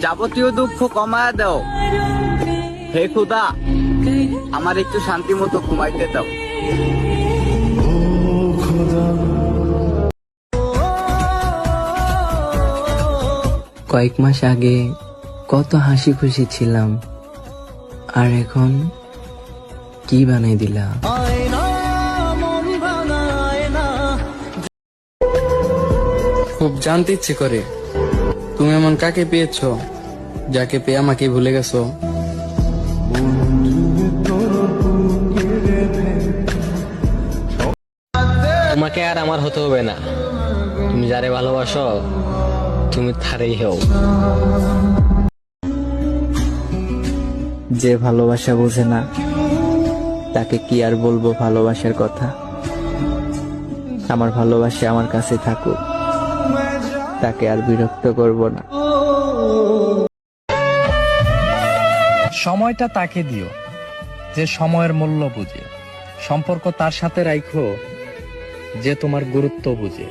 যাবতীয় দুঃখ কমায়া দাও। হে খুদা, আমার একটু শান্তি মতো ঘুমাইতে দাও। কয়েক মাস আগে কত হাসি খুশি ছিলাম, আর এখন কি বানাই দিলা। খুব জানতে ইচ্ছে করে তুমি এমন কাকে পেয়েছো যাকে পেয়ে আমাকে ভুলে গেছো। তোমাকে আর আমার হতে হবে না, তুমি যারে ভালোবাসো তুমি তারেই হও। যে ভালোবাসা বোঝে না তাকে কি আর বলবো ভালোবাসার কথা। আমার ভালোবাসা আমার কাছে থাকুক, তাকে আর বিরক্ত করব না। সময়টা তাকে দিও যে সময়ের মূল্য বুঝে, সম্পর্ক তার সাথে রাখো যে তোমার গুরুত্ব বুঝে।